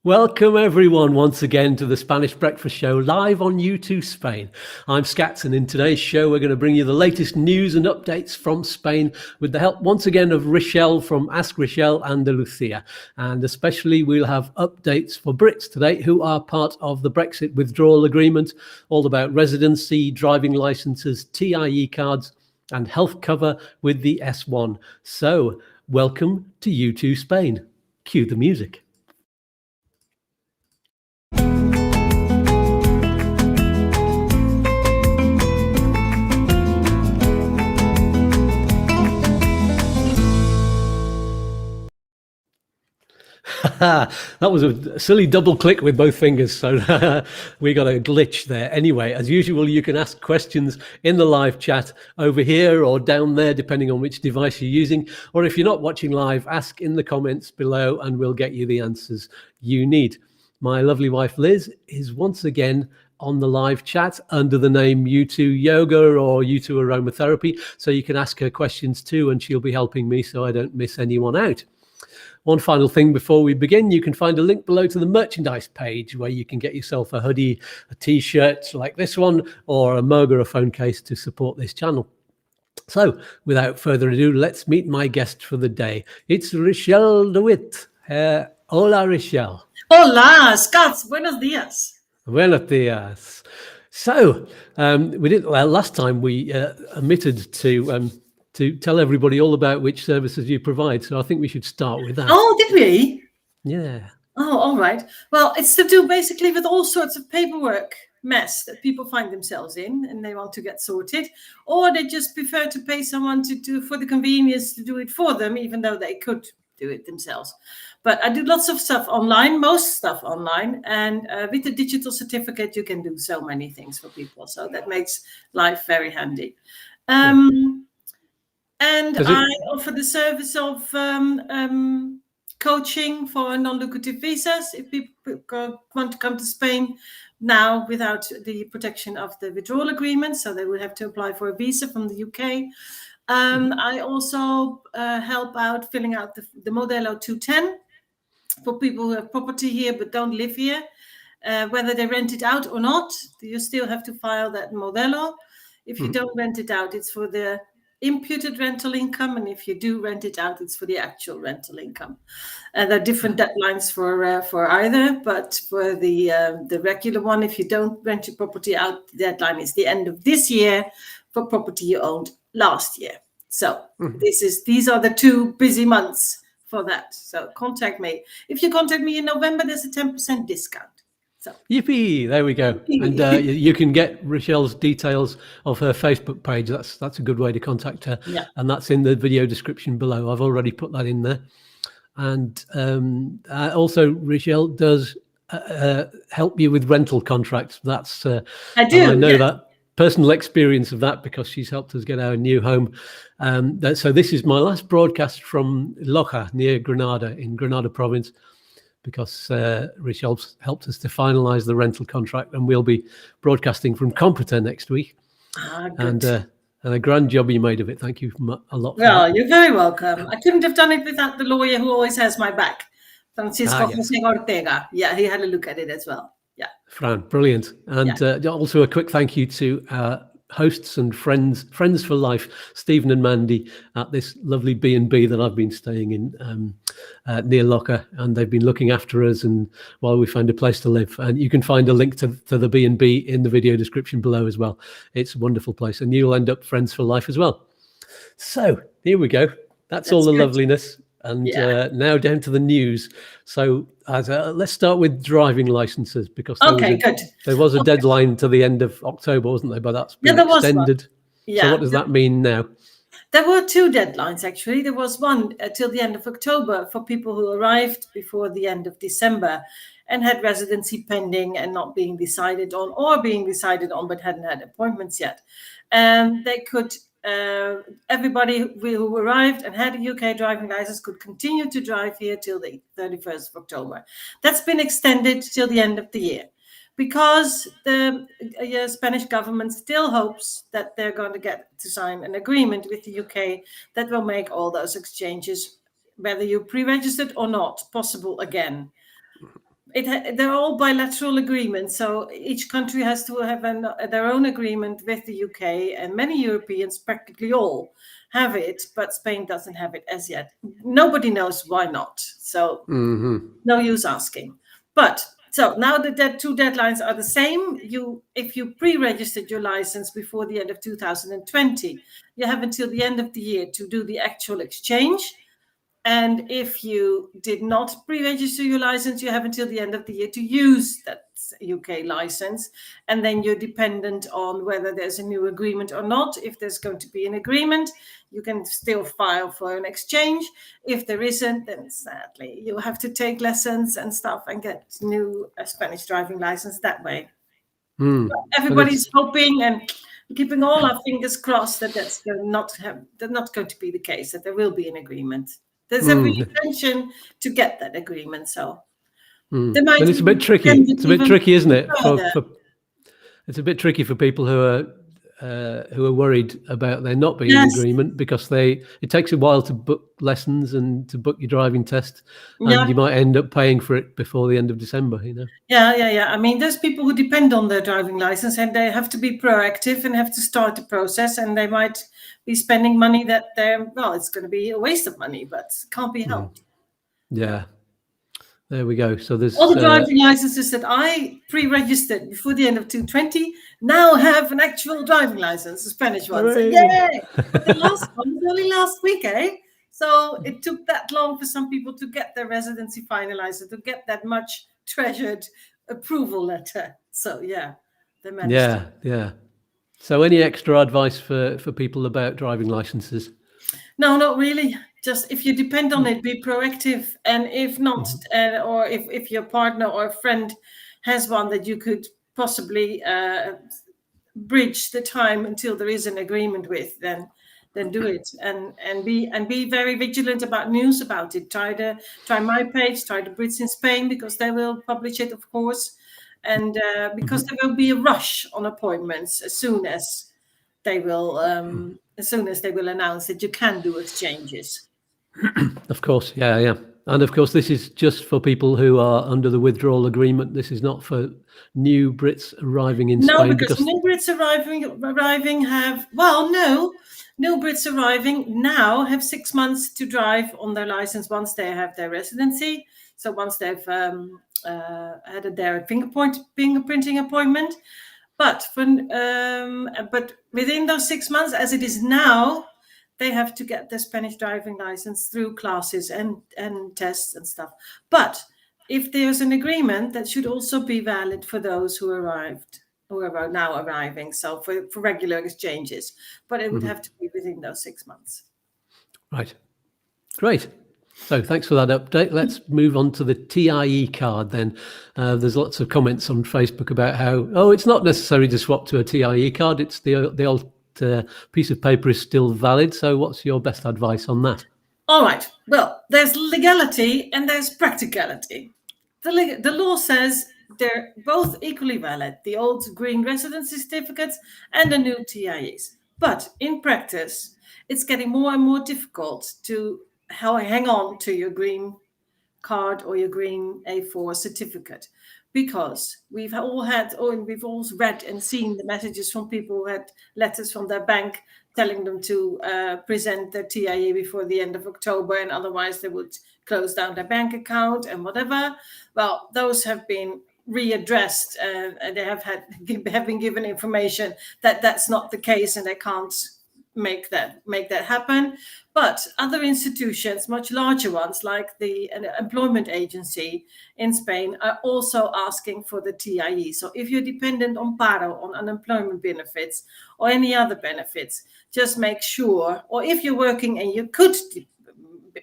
Welcome everyone once again to the Spanish Breakfast Show live on U2 Spain. I'm Skatz, and in today's show we're going to bring you the latest news and updates from Spain with the help once again of Rochelle from Ask Rochelle Andalucia. And especially we'll have updates for Brits today who are part of the Brexit Withdrawal Agreement, all about residency, driving licenses, TIE cards and health cover with the S1. So welcome to U2 Spain. Cue the music. That was a silly double click with both fingers, so we got a glitch there. Anyway, as usual, you can ask questions in the live chat over here or down there, depending on which device you're using. Or if you're not watching live, ask in the comments below and we'll get you the answers you need. My lovely wife Liz is once again on the live chat under the name U2 Yoga or U2 Aromatherapy, so you can ask her questions too, and she'll be helping me so I don't miss anyone out. One final thing before we begin, you can find a link below to the merchandise page where you can get yourself a hoodie, a t-shirt like this one, or a mug or a phone case to support this channel. So without further ado, let's meet my guest for the day. It's Rochelle DeWitt. Hola, Rochelle. Hola, Skatz. Buenos días. Buenos días. So last time we omitted to tell everybody all about which services you provide. So I think we should start with that. Oh, did we? Yeah. Oh, all right. Well, it's to do basically with all sorts of paperwork mess that people find themselves in and they want to get sorted, or they just prefer to pay someone to do for the convenience to do it for them, even though they could do it themselves. But I do lots of stuff online, most stuff online. And with the digital certificate, you can do so many things for people. So that makes life very handy. And I offer the service of coaching for non-lucrative visas if people want to come to Spain now without the protection of the withdrawal agreement. So they would have to apply for a visa from the UK. I also help out filling out the Modelo 210 for people who have property here but don't live here. Whether they rent it out or not, you still have to file that Modelo. If you don't rent it out, it's for the imputed rental income, and if you do rent it out, it's for the actual rental income. There are different deadlines for either, but for the regular one, if you don't rent your property out, the deadline is the end of this year for property you owned last year. So these are the 2 busy months for that. So contact me. If you contact me in November, there's a 10% discount. So. Yippee! There we go. And you can get Rochelle's details of her Facebook page. That's a good way to contact her. Yeah. And that's in the video description below. I've already put that in there. And also, Rochelle does help you with rental contracts. That's I do. I know that personal experience of that because she's helped us get our new home. So this is my last broadcast from Loja near Granada in Granada province, because Rochelle's helped us to finalise the rental contract, and we'll be broadcasting from Computer next week. And a grand job you made of it. Thank you a lot. Well, you're very welcome. I couldn't have done it without the lawyer who always has my back, Francisco José Ortega. Yeah, he had a look at it as well. Yeah. Fran, brilliant. And also a quick thank you to hosts and friends for life, Stephen and Mandy, at this lovely B&B that I've been staying in near Locker, and they've been looking after us and while we find a place to live. And you can find a link to the B&B in the video description below as well. It's a wonderful place, and you'll end up friends for life as well. So here we go. That's all the good loveliness. And now down to the news. So let's start with driving licenses, because there was a deadline to the end of October, wasn't there? But that's been extended. Yeah. So what does that mean now? There were 2 deadlines, actually. There was one till the end of October for people who arrived before the end of December and had residency pending and not being decided on, or being decided on but hadn't had appointments yet. And they could... everybody who arrived and had a UK driving license could continue to drive here till the 31st of October. That's been extended till the end of the year because the Spanish government still hopes that they're going to get to sign an agreement with the UK that will make all those exchanges, whether you pre-registered or not, possible again. they're all bilateral agreements, so each country has to have their own agreement with the UK, and many Europeans, practically all, have it, but Spain doesn't have it as yet. Nobody knows why not, so no use asking. But so now that the two deadlines are the same, if you pre-registered your license before the end of 2020, you have until the end of the year to do the actual exchange. And if you did not pre-register your license, you have until the end of the year to use that UK license. And then you're dependent on whether there's a new agreement or not. If there's going to be an agreement, you can still file for an exchange. If there isn't, then sadly, you have to take lessons and stuff and get new Spanish driving license that way. Everybody's hoping and keeping all our fingers crossed that that's not going to be the case, that there will be an agreement. There's every intention to get that agreement. So and it's a bit tricky. It's a bit tricky, isn't it? It's a bit tricky for people who are worried about there not being an agreement, because it takes a while to book lessons and to book your driving test, and you might end up paying for it before the end of December. Yeah. I mean, there's people who depend on their driving license, and they have to be proactive and have to start the process, and they might be spending money that it's going to be a waste of money, but can't be helped. Yeah. There we go. So there's all the driving licenses that I pre-registered before the end of 2020 now have an actual driving license, a Spanish one. So, yay! But the last one was only last week, So it took that long for some people to get their residency finalized, to get that much treasured approval letter. So they managed. Yeah. So any extra advice for people about driving licenses? No, not really. Just if you depend on it, be proactive. And if not, or if your partner or a friend has one that you could possibly bridge the time until there is an agreement with, then do it. And be very vigilant about news about it. Try my page, try the Brits in Spain, because they will publish it, of course. And because there will be a rush on appointments as soon as they will announce that you can do exchanges. Of course, yeah. And of course, this is just for people who are under the withdrawal agreement. This is not for new Brits arriving in Spain. No, because new Brits arriving have, new Brits arriving now have 6 months to drive on their license once they have their residency. So once they've had their fingerprinting appointment. But within those 6 months, as it is now, they have to get their Spanish driving license through classes and tests and stuff. But if there's an agreement, that should also be valid for those who are now arriving. So for regular exchanges, but it would have to be within those 6 months. Right. Great. So thanks for that update. Let's move on to the TIE card then. There's lots of comments on Facebook about how, it's not necessary to swap to a TIE card. It's the old piece of paper is still valid. So what's your best advice on that? All right. Well, there's legality and there's practicality. The law says they're both equally valid, the old green residency certificates and the new TIEs. But in practice, it's getting more and more difficult to hang on to your green card or your green A4 certificate, because we've all read and seen the messages from people who had letters from their bank telling them to present their TIE before the end of October, and otherwise they would close down their bank account and whatever. Well, those have been readdressed, and they have been given information that that's not the case, and they can't make that happen. But other institutions, much larger ones like the employment agency in Spain, are also asking for the TIE. So if you're dependent on paro, on unemployment benefits or any other benefits, just make sure, or if you're working and you could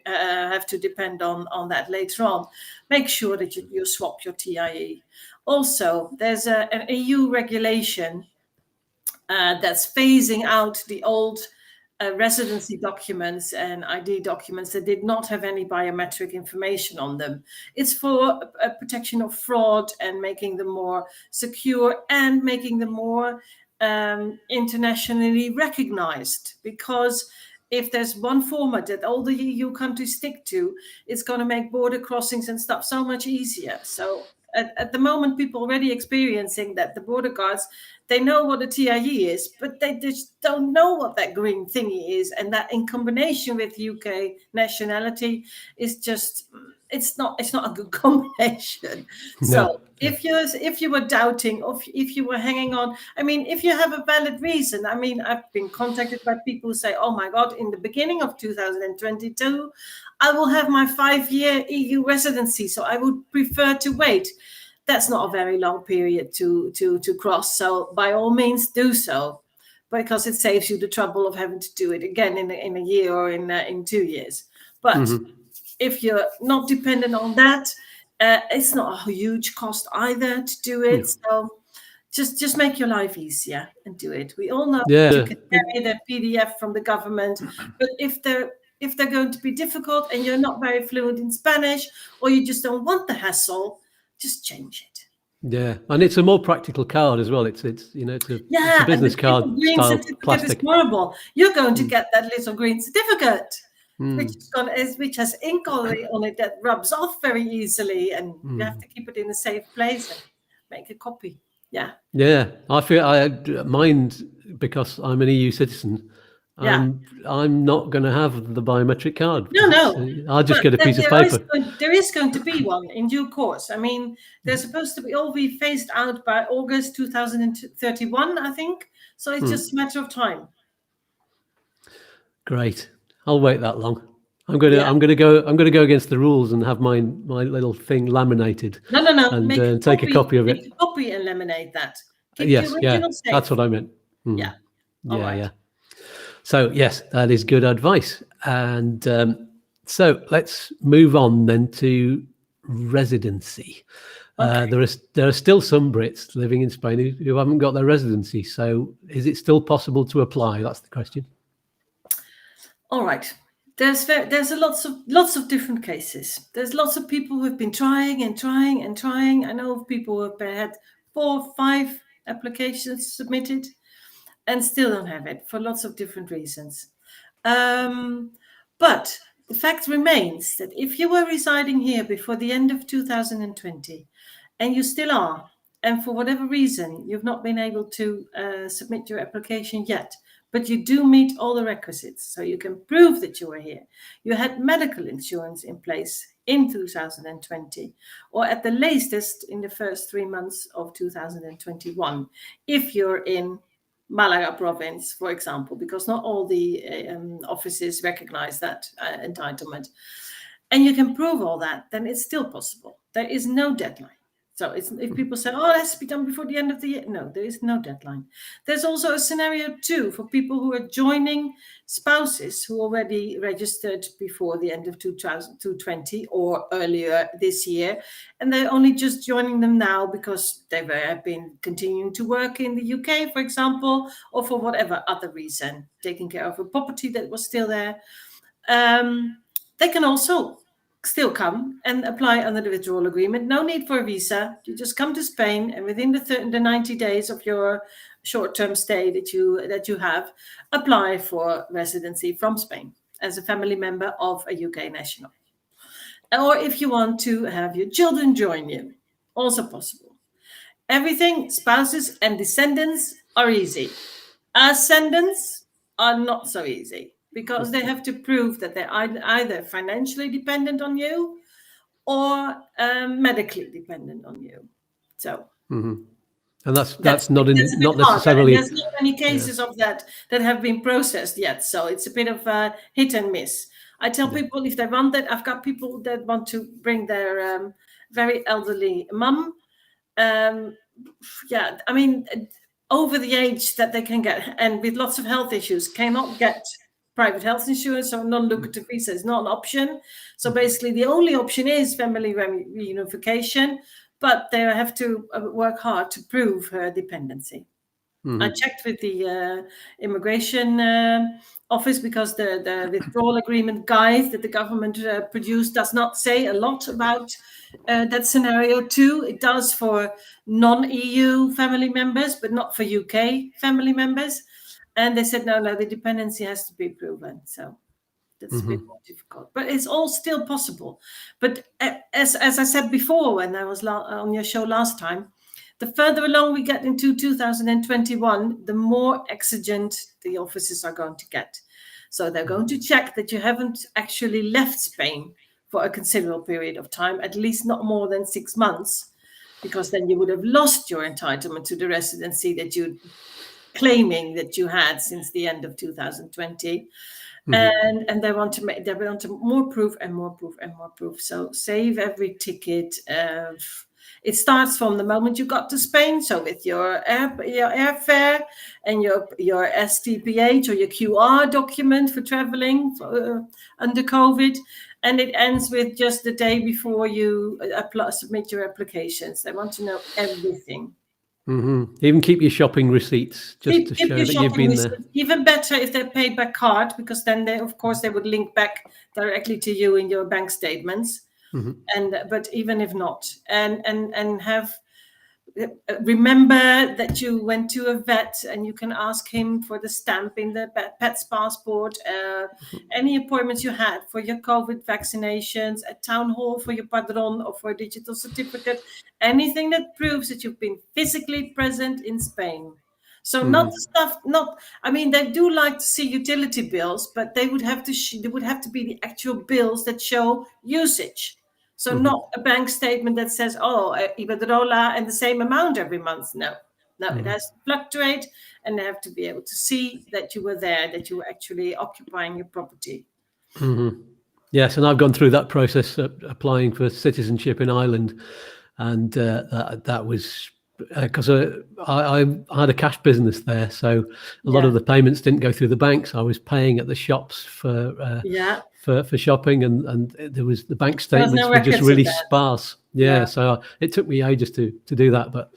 have to depend on that later on, make sure that you swap your TIE. Also, there's an EU regulation that's phasing out the old residency documents and ID documents that did not have any biometric information on them. It's for protection of fraud and making them more secure and making them more internationally recognized. Because if there's one format that all the EU countries stick to, it's going to make border crossings and stuff so much easier. So at the moment, people already experiencing that the border guards, they know what a TIE is, but they just don't know what that green thingy is. And that in combination with UK nationality is just, it's not a good combination. No. So if you were doubting, or if you were hanging on, I mean, if you have a valid reason, I mean, I've been contacted by people who say, oh my God, in the beginning of 2022, I will have my 5-year EU residency, so I would prefer to wait. That's not a very long period to cross. So by all means do so, because it saves you the trouble of having to do it again in a year or in 2 years. But if you're not dependent on that, it's not a huge cost either to do it. So just make your life easier and do it. We all know that you can carry the PDF from the government, but if they're going to be difficult and you're not very fluent in Spanish, or you just don't want the hassle, just change it. Yeah, and it's a more practical card as well. It's a business card style plastic. Is horrible. You're going to get that little green certificate, which has ink already on it that rubs off very easily, and you have to keep it in a safe place and make a copy. Yeah, I feel mine, because I'm an EU citizen. I'm not going to have the biometric card. No. I'll just get a piece of paper. There is going to be one in due course. I mean, they're supposed to be all be phased out by August 2031, I think. So it's just a matter of time. Great. I'll wait that long. I'm going to go against the rules and have my little thing laminated. No. And take a copy of it. Make a copy and laminate that. Yes, that's what I meant. Yeah. Yeah. So yes, that is good advice. And so let's move on then to residency. There are still some Brits living in Spain who haven't got their residency. So is it still possible to apply? That's the question. All right. There's lots of different cases. There's lots of people who've been trying. I know of people who have had 4 or 5 applications submitted and still don't have it for lots of different reasons. But the fact remains that if you were residing here before the end of 2020, and you still are, and for whatever reason, you've not been able to submit your application yet, but you do meet all the requisites, so you can prove that you were here. You had medical insurance in place in 2020, or at the latest in the first 3 months of 2021, if you're in Malaga province, for example, because not all the offices recognize that entitlement. And you can prove all that, then it's still possible. There is no deadline. So if people say, oh, it has to be done before the end of the year. No, there is no deadline. There's also a scenario too for people who are joining spouses who already registered before the end of 2020 or earlier this year. And they're only just joining them now because they have been continuing to work in the UK, for example, or for whatever other reason, taking care of a property that was still there. They can also still come and apply under the withdrawal agreement. No need for a visa. You just come to Spain, and within the 90 days of your short-term stay that you have, apply for residency from Spain as a family member of a UK national. Or if you want to have your children join you, also possible. Everything, spouses and descendants, are easy. Ascendants are not so easy, because they have to prove that they're either financially dependent on you or medically dependent on you. So, and that's not necessarily. There's not many cases of that have been processed yet, so it's a bit of a hit and miss. I tell people if they want that. I've got people that want to bring their very elderly mum. I mean, over the age that they can get, and with lots of health issues, cannot get private health insurance, or non-lucrative visa is not an option. So basically the only option is family reunification, but they have to work hard to prove her dependency. I checked with the immigration office, because the withdrawal agreement guide that the government produced does not say a lot about that scenario too. It does for non-EU family members, but not for UK family members. And they said, no, the dependency has to be proven. So That's a bit more difficult, but it's all still possible. But as I said before, when I was on your show last time, the further along we get into 2021, the more exigent the officers are going to get. So they're going to check that you haven't actually left Spain for a considerable period of time, at least not more than 6 months, because then you would have lost your entitlement to the residency that you're claiming that you had since the end of 2020. And they want to more proof and more proof and more proof. So save every ticket. It starts from the moment you got to Spain. So with your airfare and your STPH or your QR document for traveling under COVID. And it ends with just the day before you submit your applications. They want to know everything. Even keep your shopping receipts just to show that you've been there. Even better if they're paid by card, because then they would link back directly to you in your bank statements. But even if not, and have remember that you went to a vet and you can ask him for the stamp in the pet's passport, any appointments you had for your COVID vaccinations, at town hall for your padron or for a digital certificate, anything that proves that you've been physically present in Spain. So they do like to see utility bills, but they would have to be the actual bills that show usage. So not a bank statement that says, Iberdrola and the same amount every month. No, it has to fluctuate, and they have to be able to see that you were there, that you were actually occupying your property. Yes, and I've gone through that process applying for citizenship in Ireland, and that was because I had a cash business there, so a lot of the payments didn't go through the banks. I was paying at the shops for shopping, and there was the bank statements were just really sparse. So it took me ages to do that, but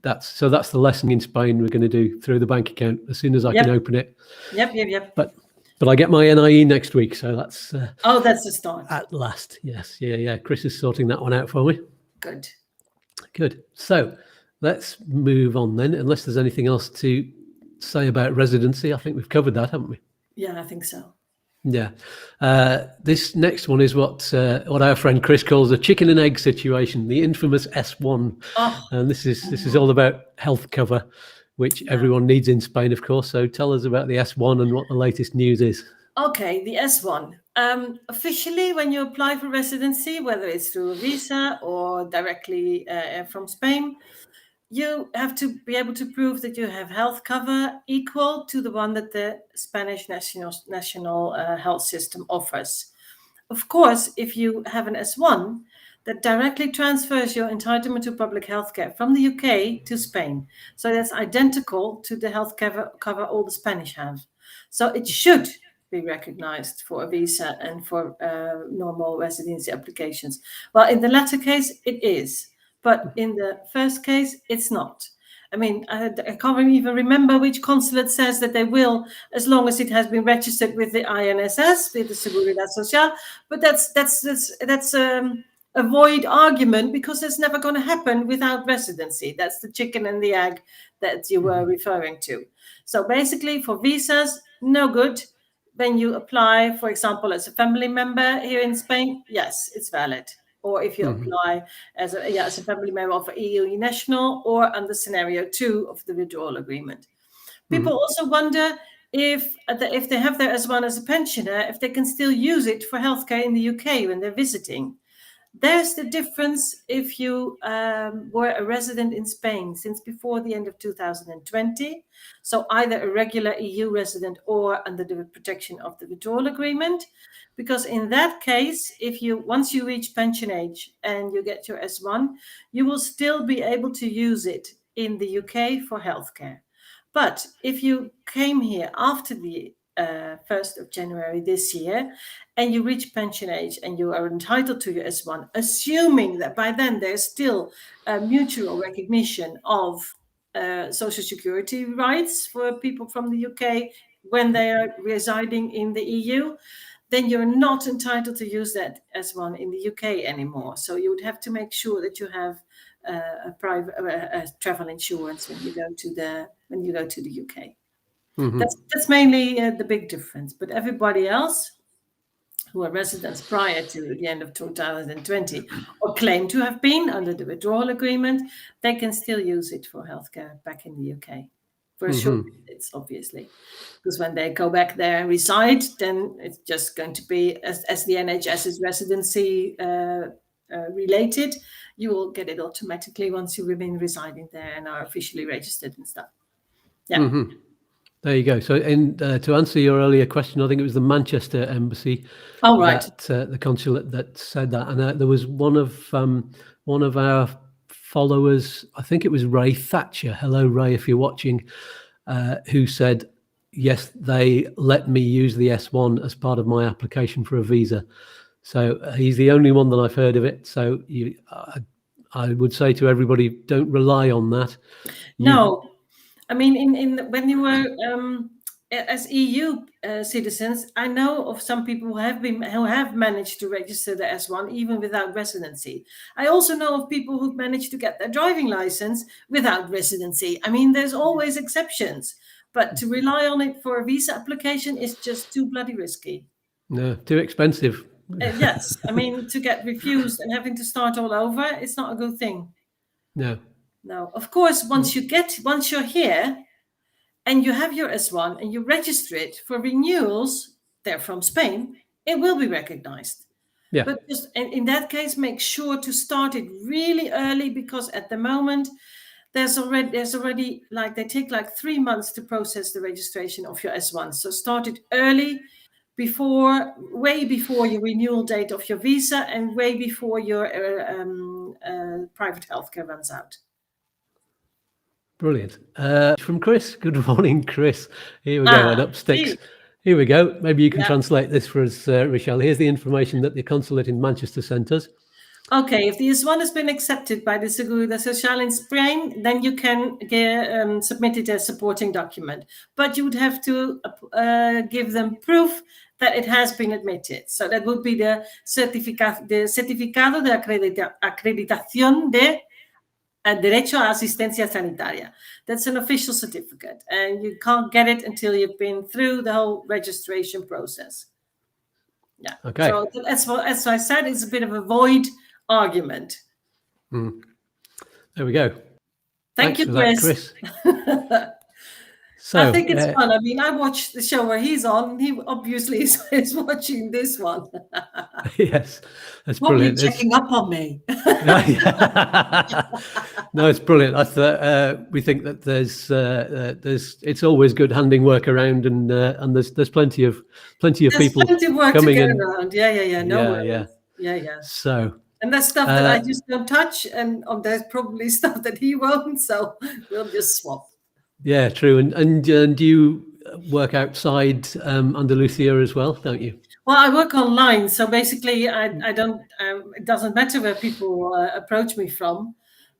that's the lesson in Spain we're going to do through the bank account as soon as I can open it. But I get my NIE next week, so that's that's the start at last. Yes, Chris is sorting that one out for me. Good. So let's move on then, unless there's anything else to say about residency. I think we've covered that, haven't we? Yeah, I think so. Yeah. This next one is what our friend Chris calls a chicken and egg situation, the infamous S1. And this is all about health cover, which everyone needs in Spain, of course. So tell us about the S1 and what the latest news is. Okay, the S1. Officially, when you apply for residency, whether it's through a visa or directly from Spain, you have to be able to prove that you have health cover equal to the one that the Spanish national health system offers. Of course, if you have an S1, that directly transfers your entitlement to public health care from the UK to Spain. So that's identical to the health cover all the Spanish have. So it should be recognized for a visa and for normal residency applications. Well, in the latter case, it is. But in the first case, it's not. I mean, I can't even remember which consulate says that they will, as long as it has been registered with the INSS, with the Seguridad Social. But that's a void argument, because it's never going to happen without residency. That's the chicken and the egg that you were referring to. So basically, for visas, no good. When you apply, for example, as a family member here in Spain, yes, it's valid. Or if you apply as a family member of an EU national, or under scenario 2 of the withdrawal agreement. People also wonder if they have their S1 as a pensioner, if they can still use it for healthcare in the UK when they're visiting. There's the difference if you were a resident in Spain since before the end of 2020. So either a regular EU resident or under the protection of the withdrawal agreement. Because in that case, once you reach pension age and you get your S1, you will still be able to use it in the UK for healthcare. But if you came here after the 1st of January this year, and you reach pension age and you are entitled to your S1, assuming that by then there's still a mutual recognition of social security rights for people from the UK when they are residing in the EU, then you're not entitled to use that S1 in the UK anymore. So you would have to make sure that you have a private travel insurance when you go to the UK. That's mainly the big difference. But everybody else who are residents prior to the end of 2020 or claim to have been under the withdrawal agreement, they can still use it for healthcare back in the UK. For sure, it's obviously. Because when they go back there and reside, then it's just going to be, as the NHS is residency related, you will get it automatically once you remain residing there and are officially registered and stuff. Yeah. There you go. So, to answer your earlier question, I think it was the Manchester embassy, right. the consulate that said that, and there was one of our followers. I think it was Ray Thatcher. Hello, Ray, if you're watching, who said, yes, they let me use the S1 as part of my application for a visa. So he's the only one that I've heard of it. So I would say to everybody, don't rely on that. No. I mean, when you were as EU citizens, I know of some people who have managed to register the S1 even without residency. I also know of people who've managed to get their driving license without residency. I mean, there's always exceptions, but to rely on it for a visa application is just too bloody risky. No, too expensive. Yes, I mean, to get refused and having to start all over, it's not a good thing. No, of course, once you're here and you have your S1 and you register it for renewals, they're from Spain, it will be recognized. Yeah. But just in that case, make sure to start it really early, because at the moment there's already like they take like 3 months to process the registration of your S1. So start it early, way before your renewal date of your visa and way before your private healthcare runs out. Brilliant. From Chris. Good morning, Chris. Here we go at Upsticks. Here we go. Maybe you can translate this for us, Rochelle. Here's the information that the consulate in Manchester sent us. Okay, if the S1 has been accepted by the Seguridad Social in Spain, then you can submit it as supporting document. But you would have to give them proof that it has been admitted. So that would be the certificado de acreditación de Derecho a Asistencia Sanitaria. That's an official certificate, and you can't get it until you've been through the whole registration process. Yeah. Okay. So as I said, it's a bit of a void argument. There we go. Thanks you, Chris. So, I think it's fun. I mean, I watched the show where he's on. He obviously is watching this one. Yes, that's probably brilliant. Checking up on me. No, it's brilliant. We think that there's it's always good handing work around, and there's plenty of people plenty of work coming to get in. around. Yeah. No worries. Yeah. So. And there's stuff that I just don't touch, and there's probably stuff that he won't. So we'll just swap. Yeah, true. And you work outside Andalusia as well, don't you? Well, I work online, so basically, I don't. It doesn't matter where people approach me from,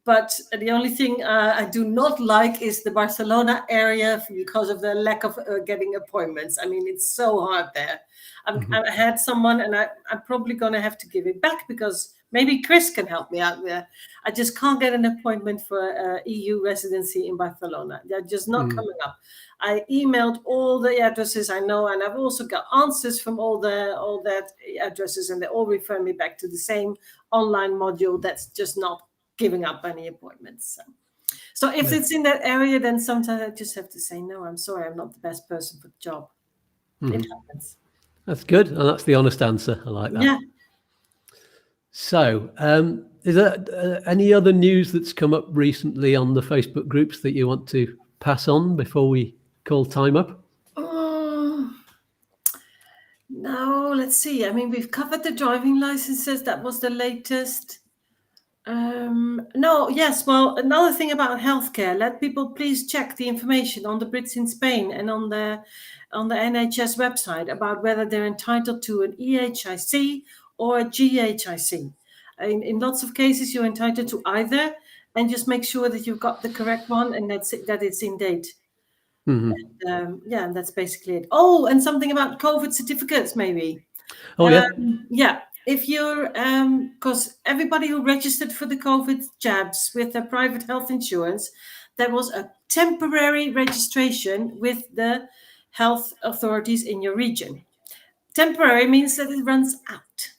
but the only thing I do not like is the Barcelona area because of the lack of getting appointments. I mean, it's so hard there. I had someone, and I'm probably going to have to give it back because maybe Chris can help me out there. I just can't get an appointment for EU residency in Barcelona. They're just not coming up. I emailed all the addresses I know, and I've also got answers from all that addresses, and they all refer me back to the same online module that's just not giving up any appointments. So if it's in that area, then sometimes I just have to say, no, I'm sorry, I'm not the best person for the job. It happens. That's good, and that's the honest answer. I like that. Yeah. So, is there any other news that's come up recently on the Facebook groups that you want to pass on before we call time up? No, let's see. I mean, we've covered the driving licenses. That was the latest. Well, another thing about healthcare, let people please check the information on the Brits in Spain and on the NHS website about whether they're entitled to an EHIC or a GHIC. In lots of cases, you're entitled to either, and just make sure that you've got the correct one and that it's in date. And that's basically it. Oh, and something about COVID certificates, maybe. Oh, yeah. Yeah. If you're, because everybody who registered for the COVID jabs with their private health insurance, there was a temporary registration with the health authorities in your region. Temporary means that it runs out.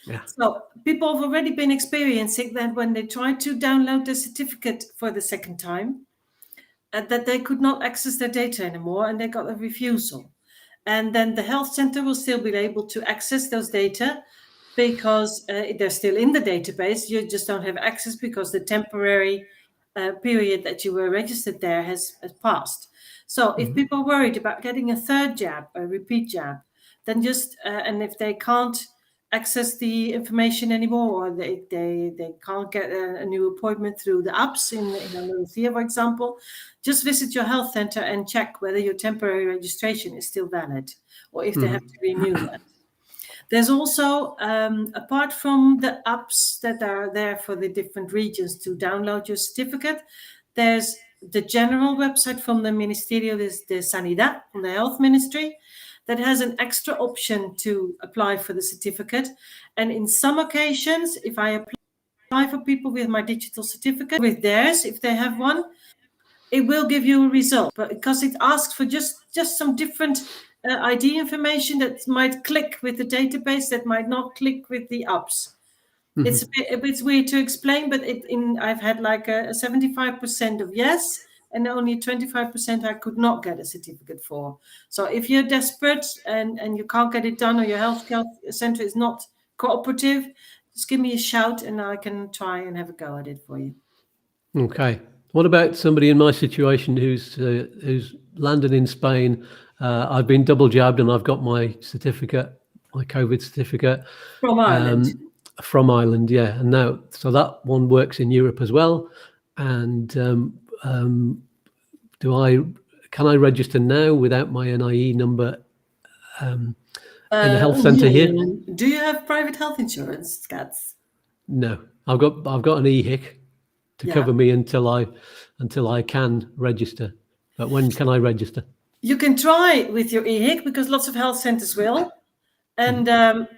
Yeah. So people have already been experiencing that when they tried to download the certificate for the second time, that they could not access their data anymore, and they got a refusal. And then the health center will still be able to access those data because they're still in the database. You just don't have access because the temporary period that you were registered there has passed. So if people are worried about getting a third jab, a repeat jab, then just, and if they can't access the information anymore, or they can't get a new appointment through the apps in Alethea, for example, just visit your health center and check whether your temporary registration is still valid or if they have to renew that. There's also, apart from the apps that are there for the different regions to download your certificate, there's the general website from the Ministerio de Sanidad, from the Health Ministry, that has an extra option to apply for the certificate. And in some occasions, if I apply for people with my digital certificate, with theirs, if they have one, it will give you a result. But because it asks for just some different ID information that might click with the database, that might not click with the apps. It's a bit weird to explain, but I've had like a 75% of yes, and only 25% I could not get a certificate for. So if you're desperate and you can't get it done, or your healthcare center is not cooperative, just give me a shout and I can try and have a go at it for you. Okay. What about somebody in my situation who's landed in Spain? I've been double jabbed and I've got my certificate, my COVID certificate. From Ireland. From Ireland, yeah. And now, so that one works in Europe as well. And can I register now without my NIE number in the health centre here? Do you have private health insurance, Skatz? No, I've got an EHIC to cover me until I can register. But when can I register? You can try with your EHIC because lots of health centres will. And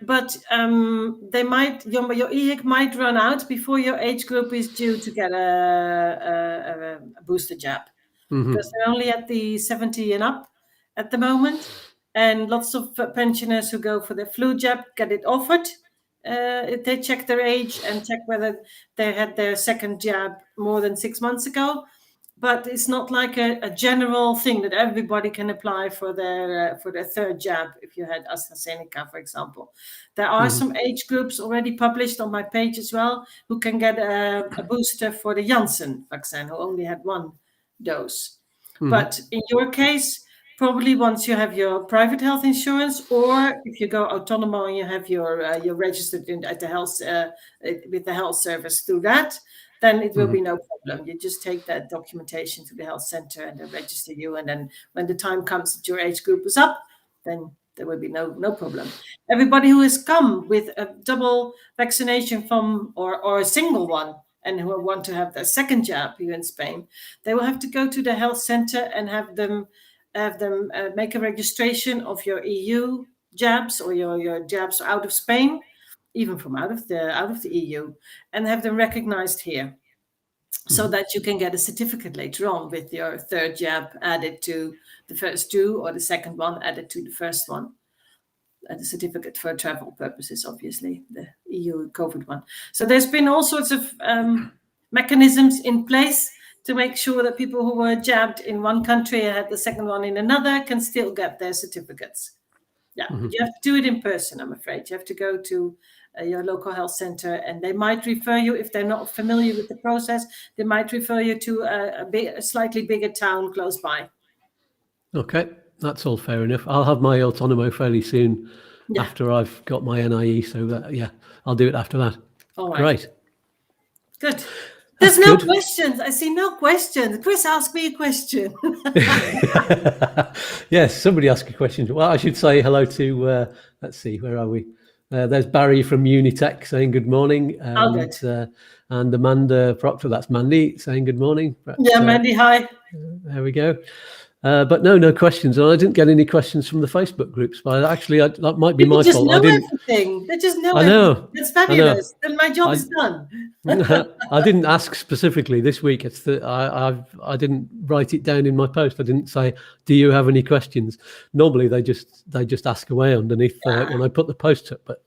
but they might, your EHIC might run out before your age group is due to get a booster jab, because they're only at the 70 and up at the moment, and lots of pensioners who go for their flu jab get it offered. They check their age and check whether they had their second jab more than 6 months ago. But it's not like a general thing that everybody can apply for their third jab. If you had AstraZeneca, for example, there are some age groups already published on my page as well who can get a booster for the Janssen vaccine, who only had one dose. But in your case, probably once you have your private health insurance, or if you go autonomo and you have you're registered at the health with the health service through that, then it will be no problem. You just take that documentation to the health center and they register you. And then when the time comes that your age group is up, then there will be no problem. Everybody who has come with a double vaccination from or a single one and who want to have their second jab here in Spain, they will have to go to the health center and have them make a registration of your EU jabs or your jabs out of Spain, even from out of the EU, and have them recognized here, so that you can get a certificate later on with your third jab added to the first two, or the second one added to the first one. The certificate for travel purposes, obviously, the EU COVID one. So there's been all sorts of mechanisms in place to make sure that people who were jabbed in one country and had the second one in another can still get their certificates. Yeah, but you have to do it in person, I'm afraid. You have to go to your local health center, and they might refer you, if they're not familiar with the process, they might refer you to a slightly bigger town close by. Okay, that's all fair enough. I'll have my autonomo fairly soon after I've got my NIE, so I'll do it after that. All right. Great. Good. There's no questions. I see no questions. Chris, ask me a question. Yes, somebody asked a question. Well, I should say hello to, let's see, where are we? There's Barry from Unitech saying good morning. And Amanda Proctor, that's Mandy, saying good morning. Yeah, Mandy, hi. There we go. But no questions. And I didn't get any questions from the Facebook groups. But actually, that might be People my just fault. know everything. They just know I know. everything. That's fabulous. Then my job is done. I didn't ask specifically this week. It's that I didn't write it down in my post. I didn't say, "Do you have any questions?" Normally they just ask away underneath when I put the post up, but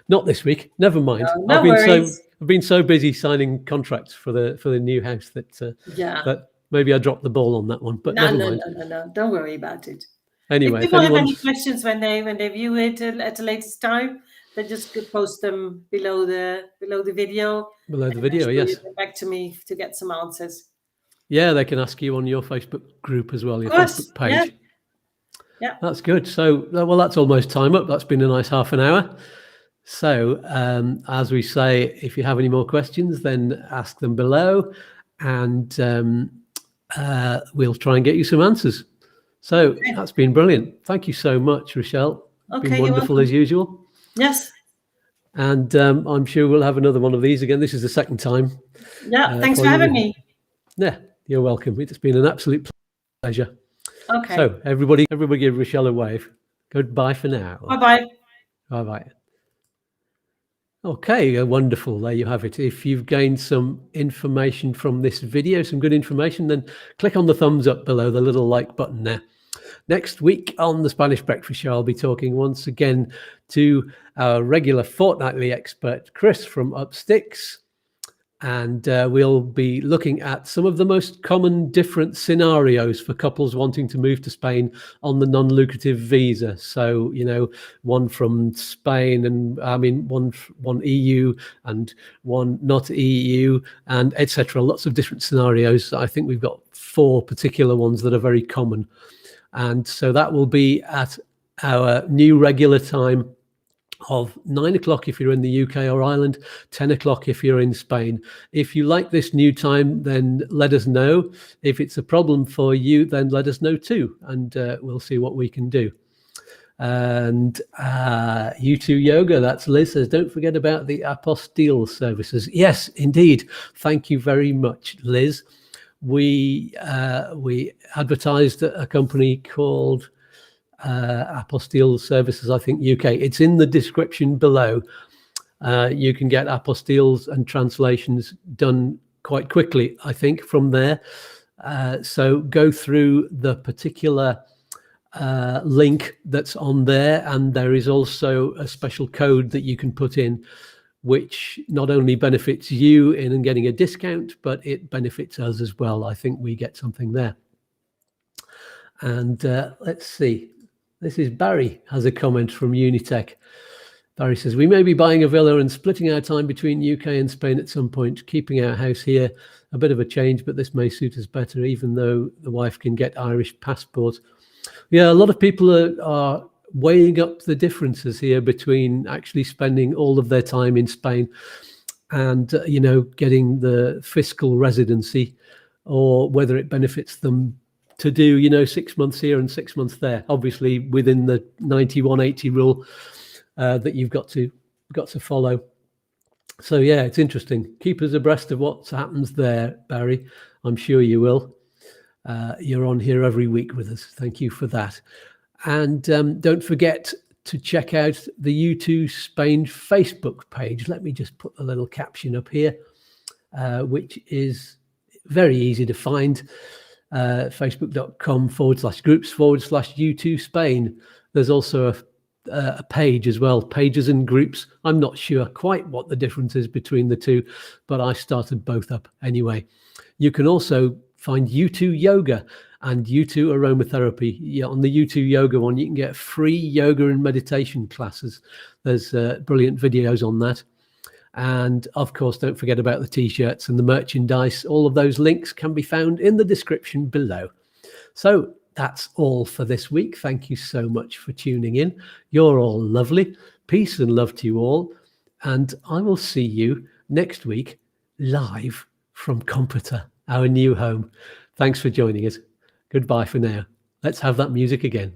not this week. Never mind. No worries. I've been so busy signing contracts for the new house that that maybe I dropped the ball on that one. But never mind. No. Don't worry about it. Anyway, if people have any questions when they view it at a later time, then just post them below the video. Below the video, yes. Get back to me to get some answers. Yeah, they can ask you on your Facebook group as well, your Facebook page. Yeah, that's good. So, well, that's almost time up. That's been a nice half an hour. So, as we say, if you have any more questions, then ask them below, and we'll try and get you some answers. So that's been brilliant. Thank you so much, Rochelle. Okay, been wonderful as usual. Yes. And I'm sure we'll have another one of these again. This is the second time. Yeah, thanks for having me. Yeah, you're welcome. It's been an absolute pleasure. Okay. So everybody give Rochelle a wave. Goodbye for now. Bye-bye. Bye-bye. Okay, wonderful. There you have it. If you've gained some information from this video, some good information, then click on the thumbs up below, the little like button there. Next week on the Spanish Breakfast Show, I'll be talking once again to our regular fortnightly expert, Chris from Upsticks. And we'll be looking at some of the most common different scenarios for couples wanting to move to Spain on the non-lucrative visa. So, one from Spain and one EU and one not EU and etc. Lots of different scenarios. I think we've got 4 particular ones that are very common. And so that will be at our new regular time of 9 o'clock if you're in the UK or Ireland, 10 o'clock if you're in Spain. If you like this new time, then let us know. If it's a problem for you, then let us know too, and we'll see what we can do. And U2 Yoga, that's Liz, says, don't forget about the Apostille Services. Yes, indeed. Thank you very much, Liz. We advertised a company called Apostille Services, I think, UK. It's in the description below. You can get apostilles and translations done quite quickly, I think, from there. So go through the particular link that's on there, and there is also a special code that you can put in, which not only benefits you in getting a discount, but it benefits us as well. I think we get something there. And let's see. This is Barry has a comment from Unitech. Barry says, we may be buying a villa and splitting our time between UK and Spain at some point, keeping our house here. A bit of a change, but this may suit us better, even though the wife can get Irish passport. Yeah, a lot of people are weighing up the differences here between actually spending all of their time in Spain and, getting the fiscal residency, or whether it benefits them to do 6 months here and 6 months there, obviously within the 90-180 rule that you've got to follow. So yeah, it's interesting. Keep us abreast of what happens there, Barry. I'm sure you will. You're on here every week with us. Thank you for that. And don't forget to check out the U2 Spain Facebook page. Let me just put a little caption up here, which is very easy to find. Facebook.com/groups/U2 Spain. There's also a page as well, pages and groups. I'm not sure quite what the difference is between the two, but I started both up anyway. You can also find U2 Yoga and U2 Aromatherapy. Yeah, on the U2 Yoga one, you can get free yoga and meditation classes. There's brilliant videos on that. And of course, don't forget about the t-shirts and the merchandise. All of those links can be found in the description below. So that's all for this week. Thank you so much for tuning in. You're all lovely. Peace and love to you all. And I will see you next week live from Comforter, our new home. Thanks for joining us. Goodbye for now. Let's have that music again.